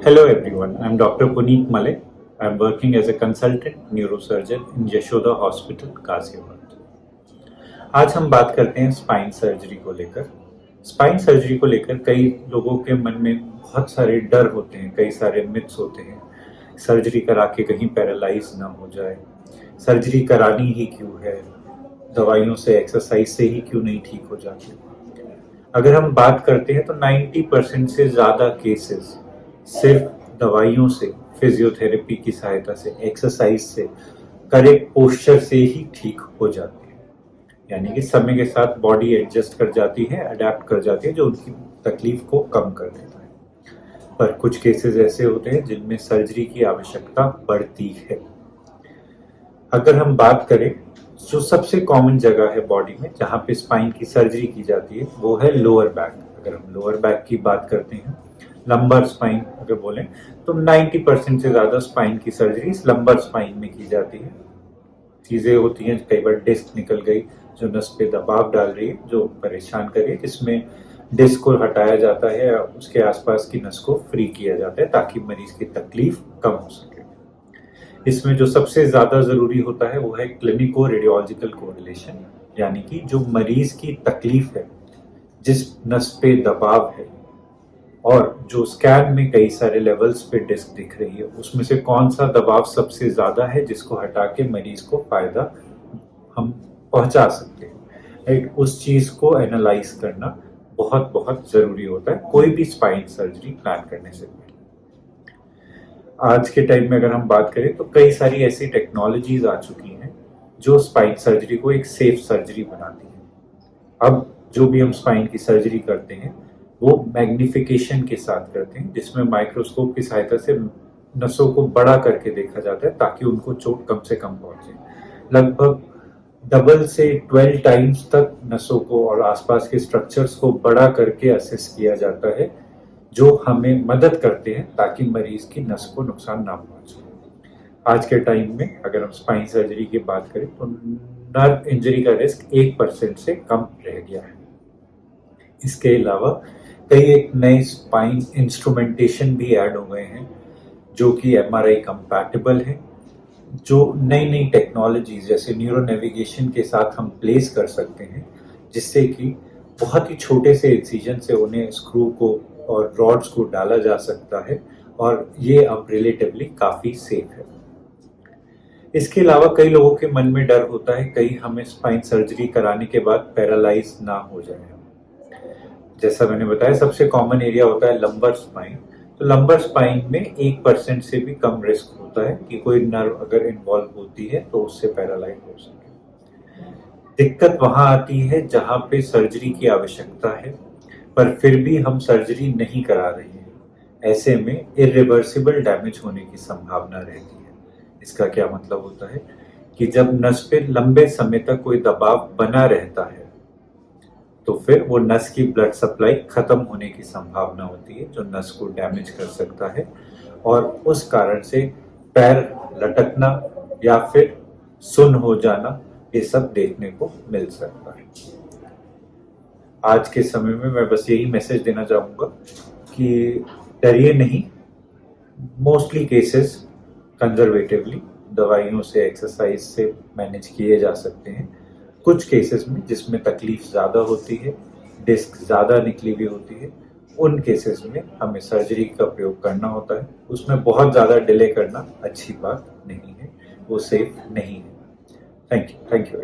Hello everyone, I'm Dr. Puneet Malik. I'm working as a consultant neurosurgeon in Yashoda hospital Ghaziabad. आज हम बात करते हैं स्पाइन सर्जरी को लेकर। स्पाइन सर्जरी को लेकर कई लोगों के मन में बहुत सारे डर होते हैं, कई सारे मिथ्स होते हैं। सर्जरी करा के कहीं पैरालाइज ना हो जाए, सर्जरी करानी ही क्यों है, दवाइयों से एक्सरसाइज से ही क्यों नहीं ठीक हो जाते। अगर हम बात करते हैं तो 90% से ज़्यादा केसेस सिर्फ दवाइयों से, फिजियोथेरेपी की सहायता से, एक्सरसाइज से, करेक्ट पोस्चर से ही ठीक हो जाते हैं। यानी कि समय के साथ बॉडी एडजस्ट कर जाती है, अडेप्ट कर जाती है, जो उनकी तकलीफ को कम कर देता है। पर कुछ केसेस ऐसे होते हैं जिनमें सर्जरी की आवश्यकता पड़ती है। अगर हम बात करें, जो सबसे कॉमन जगह है बॉडी में जहाँ पे स्पाइन की सर्जरी की जाती है वो है लोअर बैक। अगर हम लोअर बैक की बात करते हैं, लंबर स्पाइन अगर बोलें तो 90% से ज़्यादा स्पाइन की सर्जरी लंबर स्पाइन में की जाती है। चीज़ें होती हैं, कई बार डिस्क निकल गई जो नस पे दबाव डाल रही है, जो परेशान कर रही है, जिसमें डिस्क को हटाया जाता है, उसके आसपास की नस को फ्री किया जाता है ताकि मरीज की तकलीफ कम हो सके। इसमें जो सबसे ज़्यादा ज़रूरी होता है वो है क्लिनिको रेडियोलॉजिकल कोरिलेशन, यानी कि जो मरीज की तकलीफ है, जिस नस पे दबाव है और जो स्कैन में कई सारे लेवल्स पे डिस्क दिख रही है, उसमें से कौन सा दबाव सबसे ज़्यादा है जिसको हटा के मरीज को फायदा हम पहुंचा सकते हैं, राइट। उस चीज़ को एनालाइज करना बहुत बहुत ज़रूरी होता है कोई भी स्पाइन सर्जरी प्लान करने से पहले। आज के टाइम में अगर हम बात करें तो कई सारी ऐसी टेक्नोलॉजीज आ चुकी हैं जो स्पाइन सर्जरी को एक सेफ सर्जरी बनाती है। अब जो भी हम स्पाइन की सर्जरी करते हैं वो मैग्निफिकेशन के साथ करते हैं, जिसमें माइक्रोस्कोप की सहायता से नसों को बड़ा करके देखा जाता है ताकि उनको चोट कम से कम पहुंचे। लगभग डबल से 12 टाइम्स तक नसों को और आसपास के स्ट्रक्चर्स को बड़ा करके असेस किया जाता है, जो हमें मदद करते हैं ताकि मरीज की नस को नुकसान ना पहुंचे। आज के टाइम में अगर हम स्पाइन सर्जरी की बात करें तो नर्व इंजरी का रिस्क 1% से कम रह गया है। इसके अलावा कई एक नए स्पाइन इंस्ट्रूमेंटेशन भी ऐड हो गए हैं जो कि MRI कंपैटिबल है, जो नई नई टेक्नोलॉजीज जैसे न्यूरो नेविगेशन के साथ हम प्लेस कर सकते हैं, जिससे कि बहुत ही छोटे से इंसिजन से उन्हें स्क्रू को और रॉड्स को डाला जा सकता है और ये अब रिलेटिवली काफ़ी सेफ है। इसके अलावा कई लोगों के मन में डर होता है कहीं हमें स्पाइन सर्जरी कराने के बाद पैरालाइज ना हो जाए। जैसा मैंने बताया, सबसे कॉमन एरिया होता है लंबर स्पाइन। तो लंबर स्पाइन में 1% से भी कम रिस्क होता है कि कोई नर्व अगर इन्वॉल्व होती है तो उससे पैरालाइज हो सके। दिक्कत वहां आती है जहां पे सर्जरी की आवश्यकता है पर फिर भी हम सर्जरी नहीं करा रहे हैं। ऐसे में इरिवर्सिबल डैमेज होने की संभावना रहती है। इसका क्या मतलब होता है कि जब नस पे लंबे समय तक कोई दबाव बना रहता है तो फिर वो नस की ब्लड सप्लाई खत्म होने की संभावना होती है, जो नस को डैमेज कर सकता है और उस कारण से पैर लटकना या फिर सुन्न हो जाना, ये सब देखने को मिल सकता है। आज के समय में मैं बस यही मैसेज देना चाहूँगा कि डरिए नहीं। मोस्टली केसेस कंजर्वेटिवली दवाइयों से, एक्सरसाइज से मैनेज किए जा सकते हैं। कुछ केसेस में जिसमें तकलीफ ज़्यादा होती है, डिस्क ज़्यादा निकली हुई होती है, उन केसेस में हमें सर्जरी का प्रयोग करना होता है। उसमें बहुत ज़्यादा डिले करना अच्छी बात नहीं है, वो सेफ नहीं है। Thank you.